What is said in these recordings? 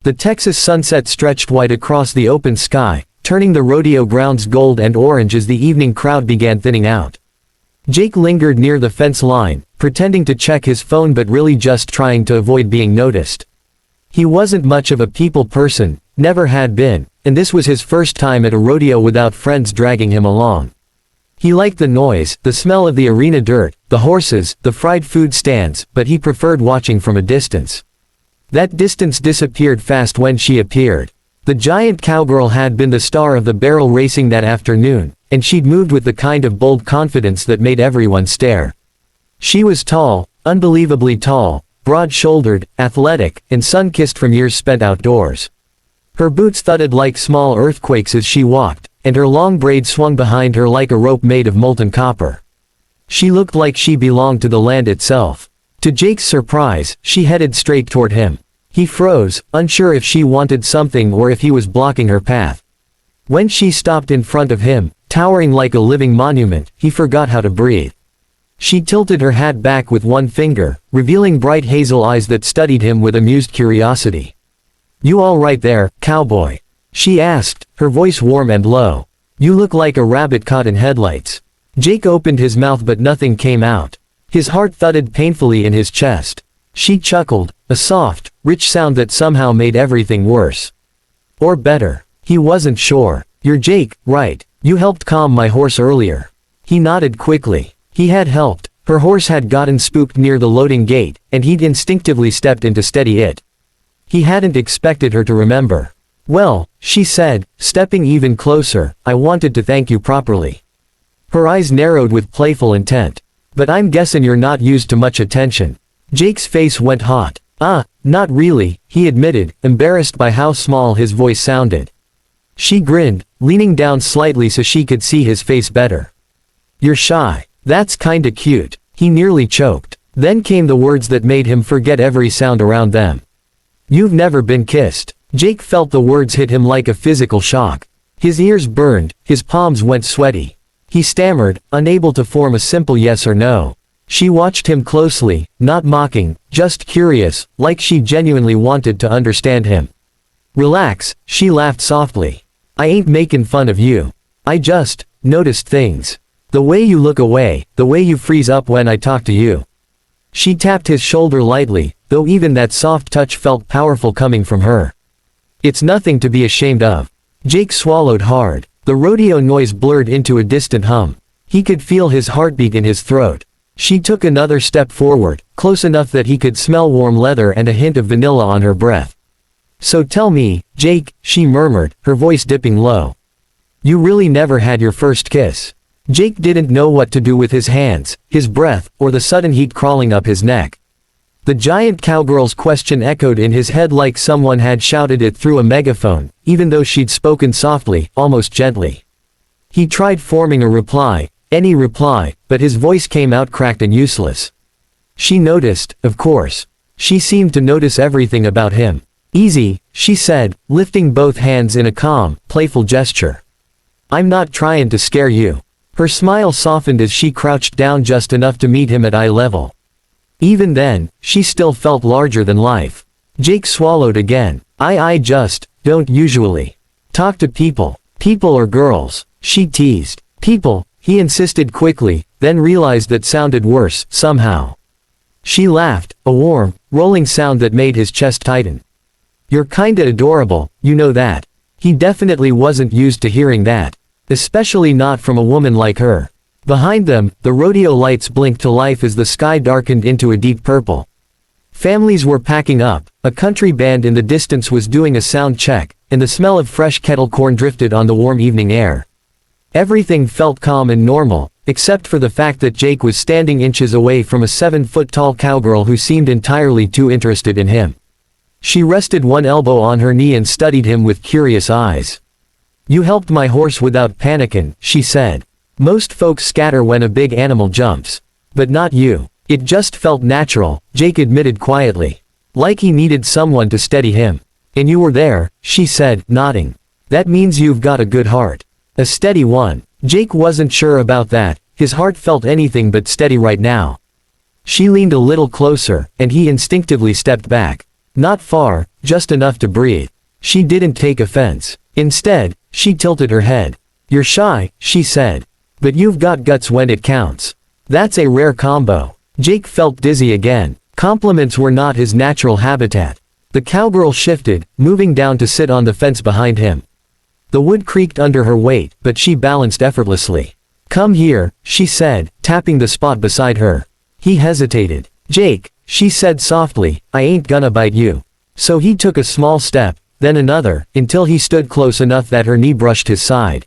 The Texas sunset stretched white across the open sky, turning the rodeo grounds gold and orange as the evening crowd began thinning out. Jake lingered near the fence line, pretending to check his phone but really just trying to avoid being noticed. He wasn't much of a people person, never had been, and this was his first time at a rodeo without friends dragging him along. He liked the noise, the smell of the arena dirt, the horses, the fried food stands, but he preferred watching from a distance. That distance disappeared fast when she appeared. The giant cowgirl had been the star of the barrel racing that afternoon, and she'd moved with the kind of bold confidence that made everyone stare. She was tall, unbelievably tall, broad-shouldered, athletic, and sun-kissed from years spent outdoors. Her boots thudded like small earthquakes as she walked, and her long braid swung behind her like a rope made of molten copper. She looked like she belonged to the land itself. To Jake's surprise, she headed straight toward him. He froze, unsure if she wanted something or if he was blocking her path. When she stopped in front of him, towering like a living monument, he forgot how to breathe. She tilted her hat back with one finger, revealing bright hazel eyes that studied him with amused curiosity. "You all right there, cowboy?" she asked, her voice warm and low. "You look like a rabbit caught in headlights." Jake opened his mouth but nothing came out. His heart thudded painfully in his chest. She chuckled, a soft, rich sound that somehow made everything worse. Or better. He wasn't sure. "You're Jake, right? You helped calm my horse earlier." He nodded quickly. He had helped. Her horse had gotten spooked near the loading gate, and he'd instinctively stepped in to steady it. He hadn't expected her to remember. "Well," she said, stepping even closer, "I wanted to thank you properly." Her eyes narrowed with playful intent. "But I'm guessing you're not used to much attention." Jake's face went hot. Not really," he admitted, embarrassed by how small his voice sounded. She grinned, leaning down slightly so she could see his face better. "You're shy. That's kinda cute." He nearly choked. Then came the words that made him forget every sound around them. "You've never been kissed." Jake felt the words hit him like a physical shock. His ears burned, his palms went sweaty. He stammered, unable to form a simple yes or no. She watched him closely, not mocking, just curious, like she genuinely wanted to understand him. "Relax," she laughed softly. "I ain't making fun of you. I just noticed things. The way you look away, the way you freeze up when I talk to you." She tapped his shoulder lightly, though even that soft touch felt powerful coming from her. "It's nothing to be ashamed of." Jake swallowed hard. The rodeo noise blurred into a distant hum. He could feel his heartbeat in his throat. She took another step forward, close enough that he could smell warm leather and a hint of vanilla on her breath. "So tell me, Jake," she murmured, her voice dipping low. "You really never had your first kiss?" Jake didn't know what to do with his hands, his breath, or the sudden heat crawling up his neck. The giant cowgirl's question echoed in his head like someone had shouted it through a megaphone, even though she'd spoken softly, almost gently. He tried forming a reply, any reply, but his voice came out cracked and useless. She noticed, of course. She seemed to notice everything about him. "Easy," she said, lifting both hands in a calm, playful gesture. "I'm not trying to scare you." Her smile softened as she crouched down just enough to meet him at eye level. Even then, she still felt larger than life. Jake swallowed again. I just don't usually talk to people. People or girls," she teased. "People," he insisted quickly, then realized that sounded worse, somehow. She laughed, a warm, rolling sound that made his chest tighten. "You're kinda adorable, you know that." He definitely wasn't used to hearing that. Especially not from a woman like her. Behind them, the rodeo lights blinked to life as the sky darkened into a deep purple. Families were packing up, a country band in the distance was doing a sound check, and the smell of fresh kettle corn drifted on the warm evening air. Everything felt calm and normal, except for the fact that Jake was standing inches away from a 7-foot-tall cowgirl who seemed entirely too interested in him. She rested one elbow on her knee and studied him with curious eyes. "You helped my horse without panicking," she said. "Most folks scatter when a big animal jumps. But not you." "It just felt natural," Jake admitted quietly. "Like he needed someone to steady him." "And you were there," she said, nodding. "That means you've got a good heart." "A steady one." Jake wasn't sure about that, his heart felt anything but steady right now. She leaned a little closer, and he instinctively stepped back. Not far, just enough to breathe. She didn't take offense. Instead, she tilted her head. "You're shy," she said. "But you've got guts when it counts. That's a rare combo." Jake felt dizzy again. Compliments were not his natural habitat. The cowgirl shifted, moving down to sit on the fence behind him. The wood creaked under her weight, but she balanced effortlessly. "Come here," she said, tapping the spot beside her. He hesitated. "Jake," she said softly, "I ain't gonna bite you." So he took a small step, then another, until he stood close enough that her knee brushed his side.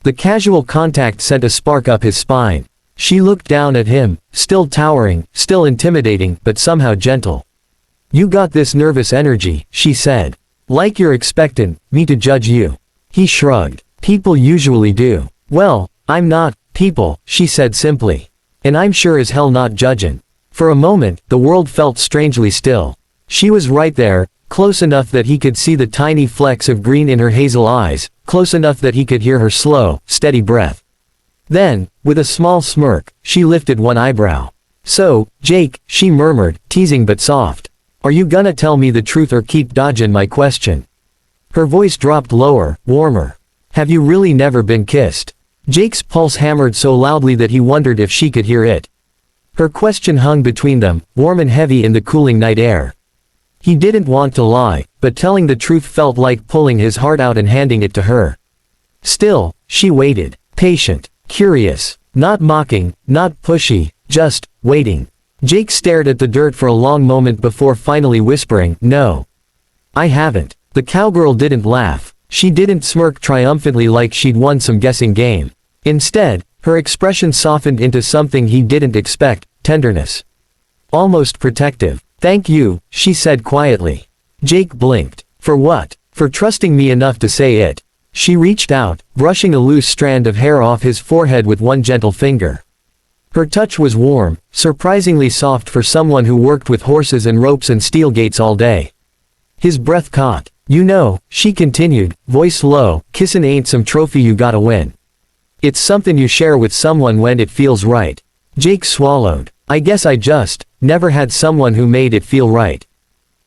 The casual contact sent a spark up his spine. She looked down at him, still towering, still intimidating, but somehow gentle. "You got this nervous energy," she said. "Like you're expecting me to judge you." He shrugged. "People usually do." "Well, I'm not people," she said simply. "And I'm sure as hell not judging." For a moment, the world felt strangely still. She was right there, close enough that he could see the tiny flecks of green in her hazel eyes, close enough that he could hear her slow, steady breath. Then, with a small smirk, she lifted one eyebrow. "So, Jake," she murmured, teasing but soft. "Are you gonna tell me the truth or keep dodging my question?" Her voice dropped lower, warmer. "Have you really never been kissed?" Jake's pulse hammered so loudly that he wondered if she could hear it. Her question hung between them, warm and heavy in the cooling night air. He didn't want to lie, but telling the truth felt like pulling his heart out and handing it to her. Still, she waited, patient, curious, not mocking, not pushy, just waiting. Jake stared at the dirt for a long moment before finally whispering, "No. I haven't." The cowgirl didn't laugh. She didn't smirk triumphantly like she'd won some guessing game. Instead, her expression softened into something he didn't expect, tenderness. Almost protective. "Thank you," she said quietly. Jake blinked. "For what?" "For trusting me enough to say it." She reached out, brushing a loose strand of hair off his forehead with one gentle finger. Her touch was warm, surprisingly soft for someone who worked with horses and ropes and steel gates all day. His breath caught. "You know," she continued, voice low, "kissin' ain't some trophy you gotta win. It's something you share with someone when it feels right." Jake swallowed. "I guess I just never had someone who made it feel right."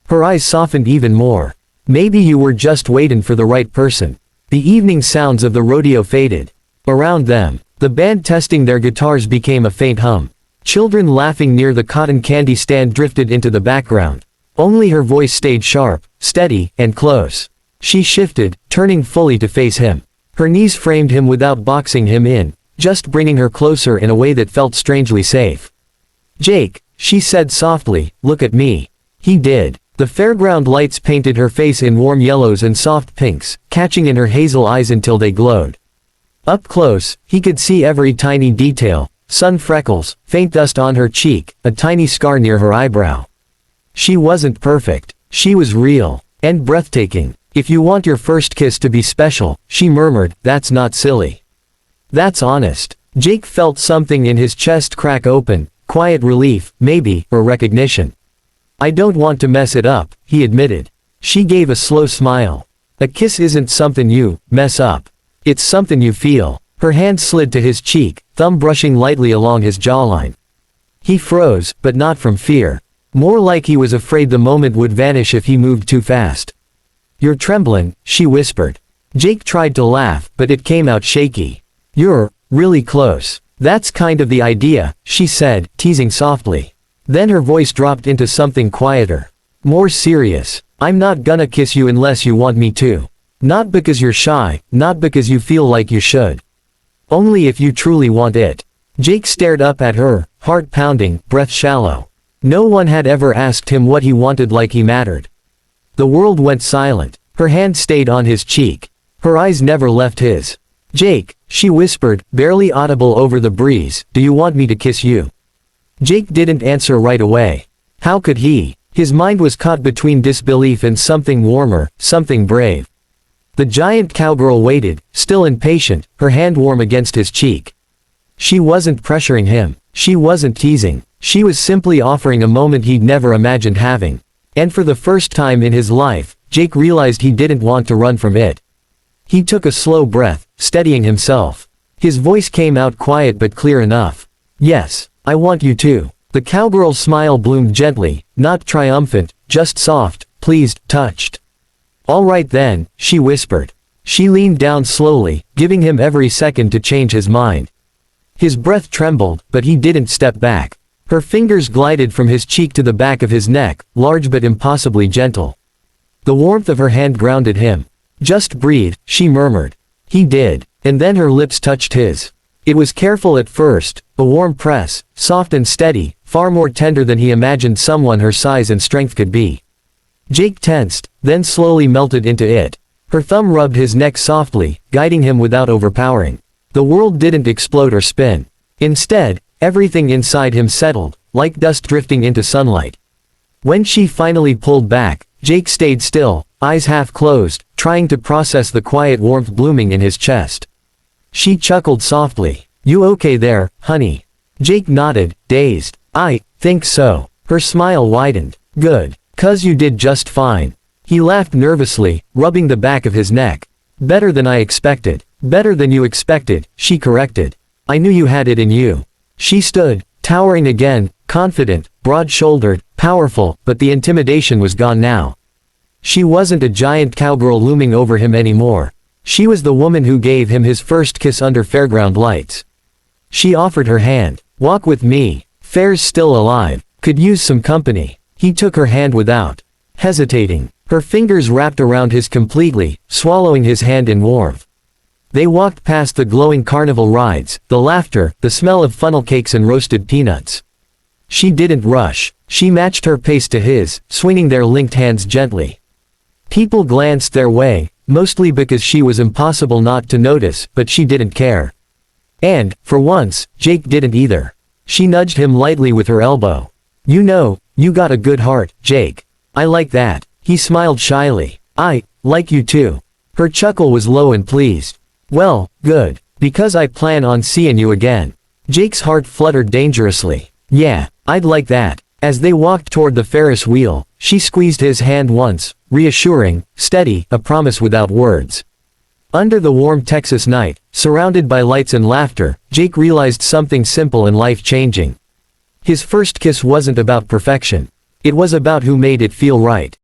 Her eyes softened even more. "Maybe you were just waiting for the right person." The evening sounds of the rodeo faded. Around them, the band testing their guitars became a faint hum. Children laughing near the cotton candy stand drifted into the background. Only her voice stayed sharp, steady, and close. She shifted, turning fully to face him. Her knees framed him without boxing him in, just bringing her closer in a way that felt strangely safe. "Jake," she said softly, "look at me." He did. The fairground lights painted her face in warm yellows and soft pinks, catching in her hazel eyes until they glowed. Up close, he could see every tiny detail, sun freckles, faint dust on her cheek, a tiny scar near her eyebrow. She wasn't perfect. She was real. And breathtaking. "If you want your first kiss to be special," she murmured, "that's not silly. That's honest." Jake felt something in his chest crack open, quiet relief, maybe, or recognition. "I don't want to mess it up," he admitted. She gave a slow smile. "A kiss isn't something you mess up. It's something you feel." Her hand slid to his cheek, thumb brushing lightly along his jawline. He froze, but not from fear. More like he was afraid the moment would vanish if he moved too fast. "You're trembling," she whispered. Jake tried to laugh, but it came out shaky. "You're really close. That's kind of the idea," she said, teasing softly. Then her voice dropped into something quieter. More serious. "I'm not gonna kiss you unless you want me to. Not because you're shy, not because you feel like you should. Only if you truly want it." Jake stared up at her, heart pounding, breath shallow. No one had ever asked him what he wanted like he mattered. The world went silent. Her hand stayed on his cheek. Her eyes never left his. "Jake," she whispered, barely audible over the breeze, "do you want me to kiss you?" Jake didn't answer right away. How could he? His mind was caught between disbelief and something warmer, something brave. The giant cowgirl waited, still impatient, her hand warm against his cheek. She wasn't pressuring him. She wasn't teasing. She was simply offering a moment he'd never imagined having. And for the first time in his life, Jake realized he didn't want to run from it. He took a slow breath, steadying himself. His voice came out quiet but clear enough. "Yes, I want you to." The cowgirl's smile bloomed gently, not triumphant, just soft, pleased, touched. "All right then," she whispered. She leaned down slowly, giving him every second to change his mind. His breath trembled, but he didn't step back. Her fingers glided from his cheek to the back of his neck, large but impossibly gentle. The warmth of her hand grounded him. "Just breathe," she murmured. He did, and then her lips touched his. It was careful at first, a warm press, soft and steady, far more tender than he imagined someone her size and strength could be. Jake tensed, then slowly melted into it. Her thumb rubbed his neck softly, guiding him without overpowering. The world didn't explode or spin. Instead, everything inside him settled, like dust drifting into sunlight. When she finally pulled back, Jake stayed still, eyes half closed, trying to process the quiet warmth blooming in his chest. She chuckled softly. "You okay there, honey?" Jake nodded, dazed. "I think so." Her smile widened. "Good. 'Cause you did just fine." He laughed nervously, rubbing the back of his neck. "Better than I expected." "Better than you expected," she corrected. "I knew you had it in you." She stood, towering again, confident, broad-shouldered, powerful, but the intimidation was gone now. She wasn't a giant cowgirl looming over him anymore. She was the woman who gave him his first kiss under fairground lights. She offered her hand. "Walk with me. Fair's still alive. Could use some company." He took her hand without hesitating. Her fingers wrapped around his completely, swallowing his hand in warmth. They walked past the glowing carnival rides, the laughter, the smell of funnel cakes and roasted peanuts. She didn't rush. She matched her pace to his, swinging their linked hands gently. People glanced their way, mostly because she was impossible not to notice, but she didn't care. And, for once, Jake didn't either. She nudged him lightly with her elbow. "You know, you got a good heart, Jake. I like that." He smiled shyly. "I like you too." Her chuckle was low and pleased. "Well, good. Because I plan on seeing you again." Jake's heart fluttered dangerously. "Yeah, I'd like that." As they walked toward the Ferris wheel, she squeezed his hand once, reassuring, steady, a promise without words. Under the warm Texas night, surrounded by lights and laughter, Jake realized something simple and life-changing. His first kiss wasn't about perfection. It was about who made it feel right.